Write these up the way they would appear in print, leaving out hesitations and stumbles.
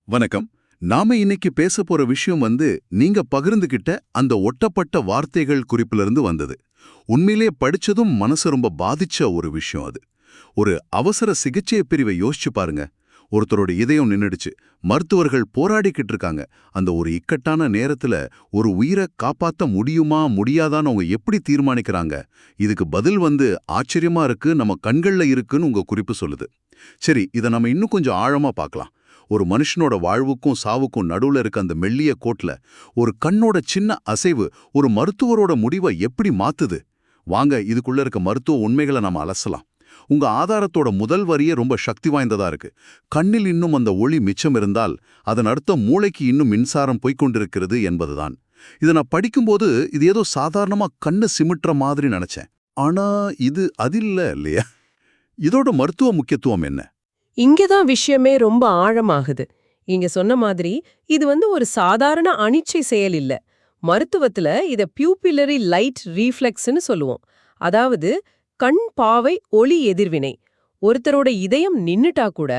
வணக்கம். நாம இன்னைக்கு பேச போற விஷயம் நீங்க பகிர்ந்துகிட்ட அந்த ஒட்டப்பட்ட வார்த்தைகள் குறிப்பிலிருந்து வந்தது. உண்மையிலே படிச்சதும் மனசு ரொம்ப பாதிச்ச ஒரு விஷயம் அது. ஒரு அவசர சிகிச்சை பிரிவை யோசிச்சு பாருங்க. ஒருத்தரோட இதயம் நின்னுடுச்சு. மருத்துவர்கள் போராடிக்கிட்டு இருக்காங்க. அந்த ஒரு இக்கட்டான நேரத்துல ஒரு உயிரை காப்பாத்த முடியுமா முடியாதான்னு அவங்க எப்படி தீர்மானிக்கிறாங்க? இதுக்கு பதில் ஆச்சரியமா இருக்கு, நம்ம கண்கள்ல இருக்குன்னு உங்க குறிப்பு சொல்லுது. சரி, இதை நம்ம இன்னும் கொஞ்சம் ஆழமா பார்க்கலாம். ஒரு மனுஷனோட வாழ்வுக்கும் சாவுக்கும் நடுவுல இருக்க அந்த மெல்லிய கோட்ல ஒரு கண்ணோட சின்ன அசைவு ஒரு மருத்துவரோட முடிவை எப்படி மாத்துது? வாங்க, இதுக்குள்ள இருக்க மருத்துவ உண்மைகளை நம்ம அலசலாம். உங்க ஆதாரத்தோட முதல் வரியே ரொம்ப சக்தி வாய்ந்ததா இருக்கு. கண்ணில் இன்னும் அந்த ஒளி மிச்சம் இருந்தால் அதன் அர்த்தம் மூளைக்கு இன்னும் மின்சாரம் போய்க்கொண்டிருக்கிறது என்பதுதான். இதை நான் படிக்கும்போது இது ஏதோ சாதாரணமா கண்ணு சிமிட்டுற மாதிரி நினைச்சேன். ஆனா இது அதில்ல இல்லையா? இதோட மருத்துவ முக்கியத்துவம் என்ன? இங்கதான் விஷயமே ரொம்ப ஆழமாகுது. இங்க சொன்ன மாதிரி இது ஒரு சாதாரண அனிச்சை செயல் இல்ல. மருத்துவத்துல இத பியூபிலரி லைட் ரீஃப்ளெக்ஸ்னு சொல்லுவோம். அதாவது கண் பாவை ஒளி எதிர்வினை. ஒருத்தரோட இதயம் நின்னுட்டா கூட,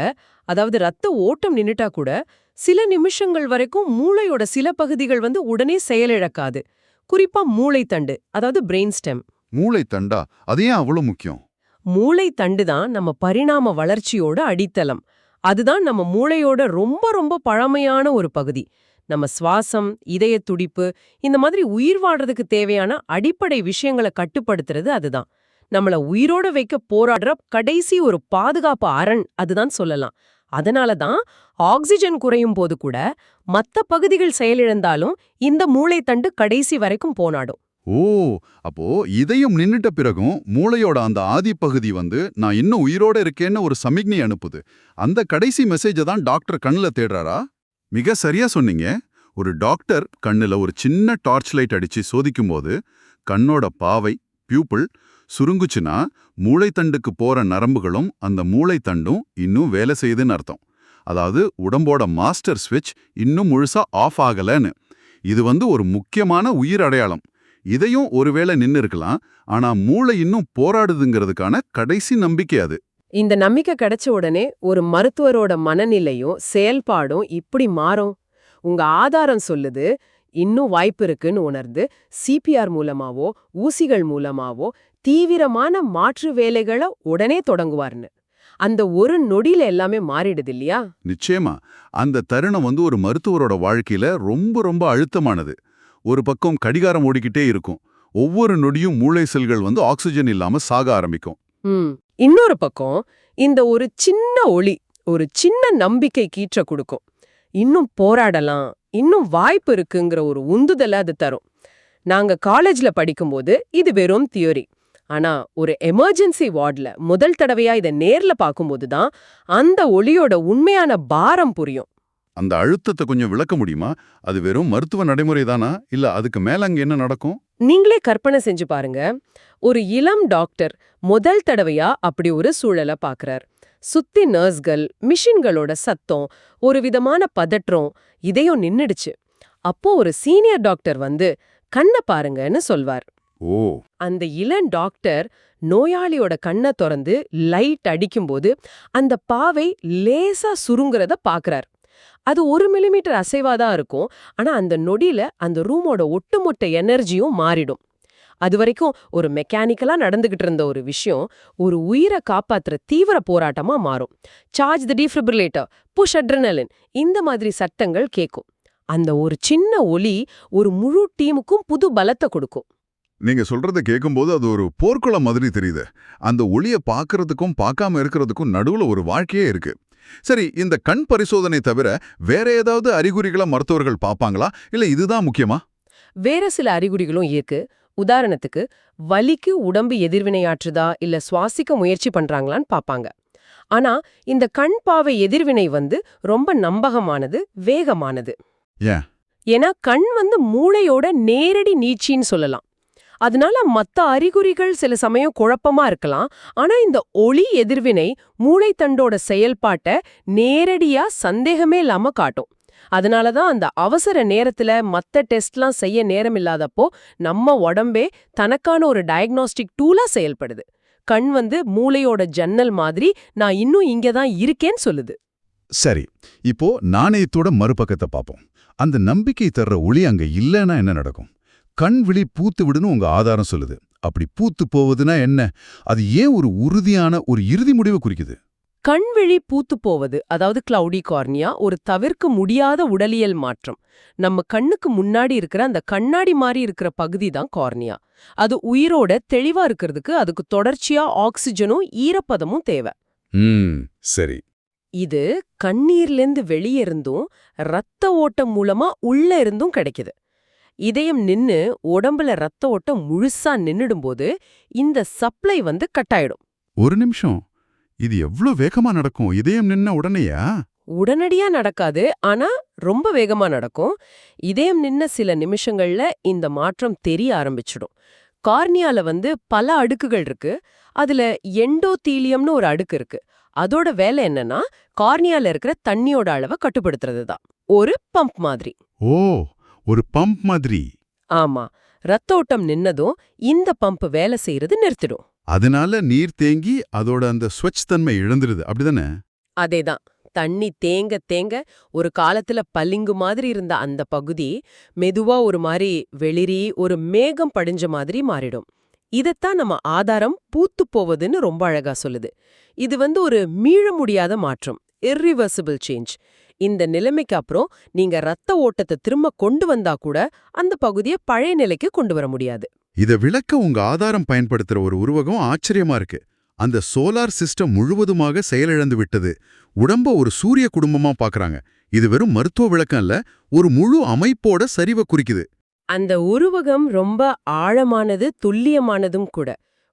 அதாவது ரத்த ஓட்டம் நின்னுட்டா கூட, சில நிமிஷங்கள் வரைக்கும் மூளையோட சில பகுதிகள் உடனே செயலிழக்காது. குறிப்பா மூளைத்தண்டு, அதாவது பிரெயின் ஸ்டெம். மூளை தண்டா, அது ஏன் அவ்வளவு முக்கியம்? மூளை தண்டு தான் நம்ம பரிணாம வளர்ச்சியோட அடித்தளம். அதுதான் நம்ம மூளையோட ரொம்ப ரொம்ப பழமையான ஒரு பகுதி. நம்ம சுவாசம், இதய துடிப்பு, இந்த மாதிரி உயிர் வாழ்றதுக்கு தேவையான அடிப்படை விஷயங்களை கட்டுப்படுத்துறது அதுதான். நம்மள உயிரோட வைக்க போராடுற கடைசி ஒரு பாதுகாப்பு அரண் அதுதான் சொல்லலாம். அதனால தான் ஆக்சிஜன் குறையும் போது கூட மத்த பகுதிகள் செயலிழந்தாலும் இந்த மூளைத்தண்டு கடைசி வரைக்கும் போனாடும். ஓ, அப்போ இதயம் நின்னுட்ட பிறகும் மூளையோட அந்த ஆதிப்பகுதி நான் இன்னும் உயிரோட இருக்கேன்னு ஒரு சமிக்ஞை அனுப்புது. அந்த கடைசி மெசேஜை தான் டாக்டர் கண்ணுல தேடுறாரா? மிக சரியா சொன்னீங்க. ஒரு டாக்டர் கண்ணுல ஒரு சின்ன டார்ச் லைட் அடிச்சு சோதிக்கும்போது கண்ணோட பாவை, பியூப்பிள் சுருங்குச்சுன்னா மூளைத்தண்டுக்கு போற நரம்புகளும் அந்த மூளைத்தண்டும் இன்னும் வேலை செய்யுதுன்னு அர்த்தம். அதாவது உடம்போட மாஸ்டர் ஸ்விட்ச் இன்னும் முழுசா ஆஃப் ஆகலன்னு. இது ஒரு முக்கியமான உயிர் அடையாளம். இதையும் ஒருவேளை நின்னு இருக்கலாம், ஆனா மூளை இன்னும் போராடுதுங்கிறதுக்கான கடைசி நம்பிக்கை அது. இந்த நம்பிக்கை கிடைச்ச உடனே ஒரு மருத்துவரோட மனநிலையும் செயல்பாடும் இப்படி மாறும். உங்க ஆதாரம் சொல்லுது இன்னும் வாய்ப்பு இருக்குன்னு உணர்ந்து சிபிஆர் மூலமாவோ ஊசிகள் மூலமாவோ தீவிரமான மாற்று வேலைகளை உடனே தொடங்குவார்னு. அந்த ஒரு நொடியில எல்லாமே மாறிடுது இல்லையா? நிச்சயமா. அந்த தருணம் ஒரு மருத்துவரோட வாழ்க்கையில ரொம்ப ரொம்ப அழுத்தமானது. ஒரு பக்கம் கடிகாரம் ஓடிக்கிட்டே இருக்கும். ஒவ்வொரு நொடியும் மூளை செல்கள் ஆக்சிஜன் இல்லாம சாக ஆரம்பிக்கும். இன்னொரு பக்கம் இந்த ஒரு சின்ன ஒளி, ஒரு சின்ன நம்பிக்கை கீற்ற கொடுக்கும். இன்னும் போராடலாம், இன்னும் வாய்ப்பு இருக்குங்கிற ஒரு உந்துதலை அது தரும். நாங்க காலேஜ்ல படிக்கும்போது இது வெறும் தியோரி. ஆனா ஒரு எமர்ஜென்சி வார்டுல முதல் தடவையா இதை நேர்ல பார்க்கும்போது தான் அந்த ஒளியோட உண்மையான பாரம் புரியும். அந்த அழுத்தத்தை கொஞ்சம் விளக்க முடியுமா? அது வெறும் மருத்துவ நடைமுறை தானா, இல்ல அதுக்கு மேல அங்க என்ன நடக்கும்? நீங்களே கற்பனை செஞ்சு பாருங்க. ஒரு இளம் டாக்டர் முதல் தடவையா அப்படி ஒரு சூழலை பார்க்கறார். சுத்தி நர்ஸ்கள், மிஷின்களோட சத்தம், ஒரு விதமான பதற்றம், இதயம் நின்னுடுச்சு. அப்போ ஒரு சீனியர் டாக்டர் கண்ண பாருங்கன்னு சொல்வார். ஓ, அந்த இளம் டாக்டர் நோயாளியோட கண்ணை திறந்து லைட் அடிக்கும்போது அந்த பாவை லேசா சுருங்குறத பாக்குறார். அது 1 மில்லிமீட்டர் அசைவாதான் இருக்கும். ஆனா அந்த நொடியில அந்த ரூமோட ஒட்டுமொத்த எனர்ஜியும் மாறிடும். அது வரைக்கும் ஒரு மெக்கானிக்கலா நடந்துகிட்டு இருந்த ஒரு விஷயம் ஒரு உயிரை காப்பாத்துற தீவிர போராட்டமா மாறும். சார்ஜ் தி டிஃபிபிரிலேட்டர், புஷ் அட்ரினலின், இந்த மாதிரி சத்தங்கள் கேட்கும். அந்த ஒரு சின்ன ஒலி ஒரு முழு டீமுக்கும் புது பலத்தை கொடுக்கும். நீங்க சொல்றத கேட்கும்போது அது ஒரு போர்க்குளம் மாதிரி தெரியுது. அந்த ஒளிய பார்க்கறதுக்கும் பார்க்காம இருக்கிறதுக்கும் நடுவுல ஒரு வாழ்க்கையே இருக்கு. சரி, இந்த கண் பரிசோதனை தவிர வேற ஏதாவது அறிகுறிகளை மருத்துவர்கள் பார்ப்பாங்களா, இல்ல இதுதான் முக்கியமா? வேற சில அறிகுறிகளும் இருக்கு. உதாரணத்துக்கு வலிக்கு உடம்பு எதிர்வினையாற்றுதா இல்ல சுவாசிக்க முயற்சி பண்றாங்களான்னு பாப்பாங்க. ஆனா இந்த கண் பாவை எதிர்வினை ரொம்ப நம்பகமானது, வேகமானது. ஏன்? ஏன்னா கண் மூளையோட நேரடி நீட்சின்னு சொல்லலாம். அதனால மத்த அறிகுறிகள் சில சமயம் குழப்பமா இருக்கலாம். ஆனா இந்த ஒளி எதிர்வினை மூளைத்தண்டோட செயல்பாட்ட நேரடியா சந்தேகமே இல்லாம காட்டும். அதனாலதான் அந்த அவசர நேரத்துல மத்த டெஸ்ட்லாம் செய்ய நேரம் இல்லாதப்போ நம்ம உடம்பே தனக்கான ஒரு டயக்னாஸ்டிக் டூலா செயல்படுது. கண் மூளையோட ஜன்னல் மாதிரி நான் இன்னும் இங்கதான் இருக்கேன்னு சொல்லுது. சரி, இப்போ நாணயத்தோட மறுபக்கத்தை பார்ப்போம். அந்த நம்பிக்கை தர்ற ஒளி அங்க இல்லைன்னா என்ன நடக்கும்? கண் விழி பூத்து விடுன்னு உங்க ஆதாரம் சொல்லுது. அப்படி பூத்து போவதுன்னா என்ன? அது ஏன் ஒரு உறுதியான ஒரு இறுதி முடிவை குறிக்குது? கண்விழி பூத்து போவது, அதாவது கிளவுடி கார்னியா, ஒரு தவிர்க்க முடியாத உடலியல் மாற்றம். நம்ம கண்ணுக்கு முன்னாடி இருக்கிற அந்த கண்ணாடி மாதிரி இருக்கிற பகுதி தான் கார்னியா. அது உயிரோட தெளிவா இருக்கிறதுக்கு அதுக்கு தொடர்ச்சியா ஆக்சிஜனும் ஈரப்பதமும் தேவை. சரி. இது கண்ணீர்லேருந்து வெளியே இருந்தும் ரத்த ஓட்டம் மூலமா உள்ள இருந்தும் கிடைக்குது. இதயம் நின்னு உடம்புல ரத்த ஓட்டம் முழுசா நின்னுடும்போது இந்த சப்ளை கட் ஆயிடும். ஒரு நிமிஷம், இது எவ்ளோ வேகமா நடக்கும்? இதயம் நின்ன உடனேயா? உடனடியா நடக்காது, ஆனா ரொம்ப வேகமா நடக்கும். இதயம் நின்ன சில நிமிஷங்கள்ல இந்த மாற்றம் தெரிய ஆரம்பிச்சிடும். கார்னியால பல அடுக்குகள் இருக்கு. அதுல எண்டோதீலியம்னு ஒரு அடுக்கு இருக்கு. அதோட வேலை என்னன்னா, கார்னியால இருக்கிற தண்ணியோட அளவை கட்டுப்படுத்துறது தான். ஒரு பம்ப் மாதிரி. ஓ, ஒரு பம்ப் மாதிரி. ஆமா, ரத்த ஓட்டம் நின்னதும் இந்த பம்ப் வேலை செய்யறது நிறுத்திடும். அதனால நீர் தேங்கி அதோட அந்த ஸ்வச் தன்மை இழந்துருது, அப்படிதானே? அதேதான். தண்ணி தேங்க தேங்க ஒரு காலத்துல பளிங்கு மாதிரி இருந்த அந்த பகுதி மெதுவா ஒரு மாதிரி வெளிரி ஒரு மேகம் படிஞ்ச மாதிரி மாறிடும். இதத்தான் நம்ம ஆதாரம் பூத்து போவதுன்னு ரொம்ப அழகா சொல்லுது. இது ஒரு மீள முடியாத மாற்றம், இர்ரிவர்சிபிள் சேஞ்ச். இந்த நிலைமைக்கு அப்புறம் நீங்க ரத்த ஓட்டத்தை திரும்ப கொண்டு வந்தா கூட அந்த பகுதியை பழைய நிலைக்கு கொண்டு வர முடியாது. இத விளக்க உங்க ஆதாரம் பயன்படுத்துற ஒரு உருவகம் ஆச்சரியமா இருக்கு. அந்த சோலார் சிஸ்டம் முழுவதுமாக செயலிழந்து விட்டது. உடம்ப ஒரு சூரிய குடும்பமா பாக்குறாங்க. இது வெறும் மருத்துவ விளக்கம் இல்ல, ஒரு முழு அமைப்போட சரிவை குறிக்குது. அந்த உருவகம் ரொம்ப ஆழமானது, துல்லியமானதும் கூட.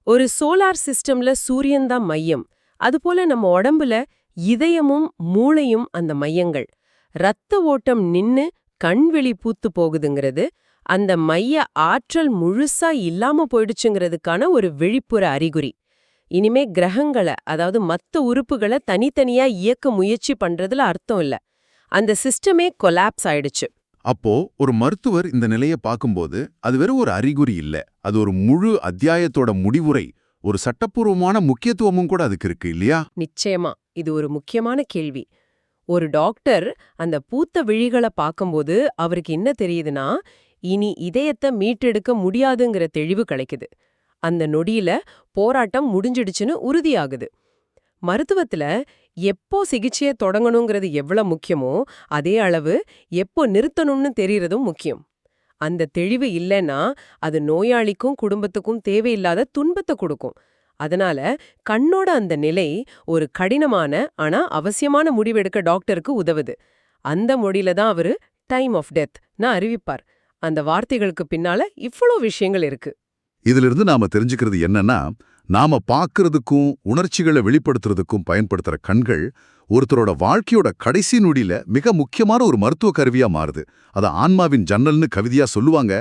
ஒரு சோலார் சிஸ்டம்ல சூரியன்தான் மையம். அதுபோல நம்ம உடம்புல இதயமும் மூளையும் அந்த மையங்கள். ரத்த ஓட்டம் நின்னு கண்விழி பூத்து போகுதுங்கிறது அந்த மைய ஆற்றல் முழுசா இல்லாம போயிடுச்சுங்கிறதுக்கான ஒரு விழிப்புற அறிகுறி. இனிமே கிரகங்களை, அதாவது மத்த உறுப்புகளை தனித்தனியா இயக்க முயற்சி பண்றதுல அர்த்தம் இல்ல. அந்த சிஸ்டமே கொலாப்ஸ் ஆயிடுச்சு. அப்போ ஒரு மருத்துவர் இந்த நிலையை பார்க்கும்போது அது வெறும் ஒரு அறிகுறி இல்ல, அது ஒரு முழு அத்தியாயத்தோட முடிவுரை, ஒரு சட்டப்பூர்வமான முக்கியத்துவமும் கூட அதுக்கு இருக்கு இல்லையா? நிச்சயமா, இது ஒரு முக்கியமான கேள்வி. ஒரு டாக்டர் அந்த பூத்த விழிகளை பார்க்கும்போது அவருக்கு என்ன தெரியுதுன்னா, இனி இதயத்தை மீட்டெடுக்க முடியாதுங்கிற தெளிவு கிடைக்குது. அந்த நொடியில போராட்டம் முடிஞ்சிடுச்சுன்னு உறுதியாகுது. மருத்துவத்துல எப்போ சிகிச்சையை தொடங்கணுங்கிறது எவ்வளவு முக்கியமோ அதே அளவு எப்போ நிறுத்தணும்னு தெரியறதும் முக்கியம். அந்த தெளிவு இல்லைன்னா அது நோயாளிக்கும் குடும்பத்துக்கும் தேவையில்லாத துன்பத்தை கொடுக்கும். அதனால கண்ணோட அந்த நிலை ஒரு கடினமான ஆனா அவசியமான முடிவெடுக்க டாக்டருக்கு உதவுது. அந்த மொழியில தான் அவரு டைம் ஆஃப் டெத்னு அறிவிப்பார். அந்த வார்த்தைகளுக்கு பின்னால இவ்வளோ விஷயங்கள் இருக்கு. இதிலிருந்து நாம தெரிஞ்சுக்கிறது என்னன்னா, நாம பார்க்கறதுக்கும் உணர்ச்சிகளை வெளிப்படுத்துறதுக்கும் பயன்படுத்துற கண்கள் ஒருத்தரோட வாழ்க்கையோட கடைசி நொடியில மிக முக்கியமான ஒரு மருத்துவ கருவியா மாறுது. அத ஆன்மாவின் ஜன்னல்னு கவிதையா சொல்லுவாங்க.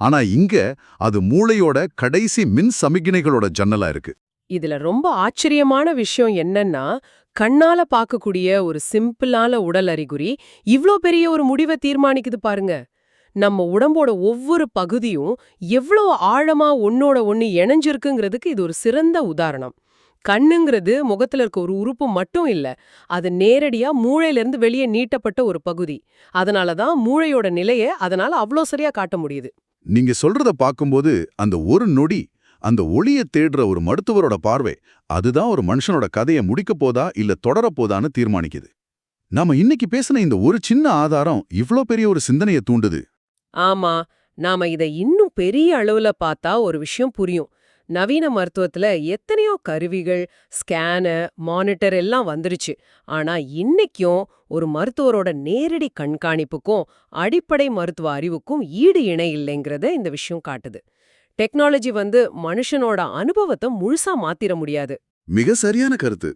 ஆனா இங்க அது மூளையோட கடைசி மின் சமிக்ஞைகளோட ஜன்னலா இருக்கு. இதுல ரொம்ப ஆச்சரியமான விஷயம் என்னன்னா, கண்ணால பார்க்கக்கூடிய ஒரு சிம்பிளான உடல் அறிகுறி இவ்ளோ பெரிய ஒரு முடிவை தீர்மானிக்குது பாருங்க. நம்ம உடம்போட ஒவ்வொரு பகுதியும் எவ்வளவு ஆழமா ஒன்னோட ஒன்னு இணைஞ்சிருக்குங்கிறதுக்கு இது ஒரு சிறந்த உதாரணம். கண்ணுங்கிறது முகத்துல இருக்க ஒரு உறுப்பு மட்டும் இல்ல, அது நேரடியா மூளையில இருந்து வெளியே நீட்டப்பட்ட ஒரு பகுதி. அதனாலதான் மூளையோட நிலையை அதனால அவ்ளோ சரியா காட்ட முடியுது. நீங்க சொல்றத பார்க்கும்போது அந்த ஒரு நொடி, அந்த ஒளிய தேடுற ஒரு மருத்துவரோட பார்வை, அதுதான் ஒரு மனுஷனோட கதையை முடிக்க போதா இல்ல தொடர போதான்னு தீர்மானிக்குது. நாம இன்னைக்கு பேசின இந்த ஒரு சின்ன ஆதாரம் இவ்ளோ பெரிய ஒரு சிந்தனையை தூண்டுது. ஆமா, நாம இத இன்னும் பெரிய அளவுல பார்த்தா ஒரு விஷயம் புரியும். நவீன மருத்துவத்துல எத்தனையோ கருவிகள், ஸ்கேனர், மானிட்டர் எல்லாம் வந்துருச்சு. ஆனா இன்னைக்கும் ஒரு மருத்துவரோட நேரடி கண்காணிப்புக்கும் அடிப்படை மருத்துவ அறிவுக்கும் ஈடு இணை இல்லைங்கிறத இந்த விஷயம் காட்டுது. டெக்னாலஜி மனுஷனோட அனுபவத்தை முழுசா மாத்திர முடியாது. மிக சரியான கருத்து.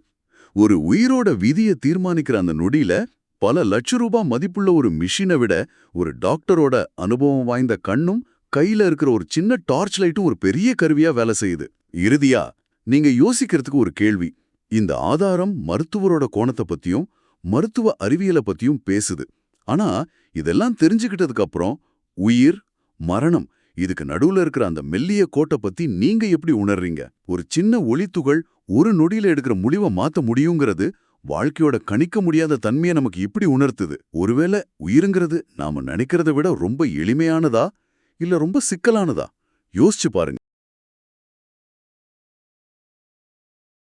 ஒரு உயிரோட விதியை தீர்மானிக்கிற அந்த நொடியில பல லட்ச ரூபாய் மதிப்புள்ள ஒரு மிஷினை விட ஒரு டாக்டரோட அனுபவம் வாய்ந்த கண்ணும் கையில இருக்கிற ஒரு சின்ன டார்ச் லைட்டும் ஒரு பெரிய கருவியா வேலை செய்யுது. இறுதியா நீங்க யோசிக்கிறதுக்கு ஒரு கேள்வி. இந்த ஆதாரம் மருத்துவரோட கோணத்தை பத்தியும் மருத்துவ அறிவியலை பத்தியும் பேசுது. ஆனா இதெல்லாம் தெரிஞ்சுக்கிட்டதுக்கு அப்புறம் உயிர், மரணம், இதுக்கு நடுவுல இருக்கிற அந்த மெல்லிய கோட்டை பத்தி நீங்க எப்படி உணர்றீங்க? ஒரு சின்ன ஒளித்துகள் ஒரு நொடியில எடுக்கிற முடிவை மாத்த முடியுங்கிறது வாழ்க்கையோட கணிக்க முடியாத தன்மையை நமக்கு இப்படி உணர்த்துது. ஒருவேளை உயிருங்கிறது நாம நினைக்கிறத விட ரொம்ப எளிமையானதா இல்ல ரொம்ப சிக்கலானதா? யோசிச்சு பாருங்க.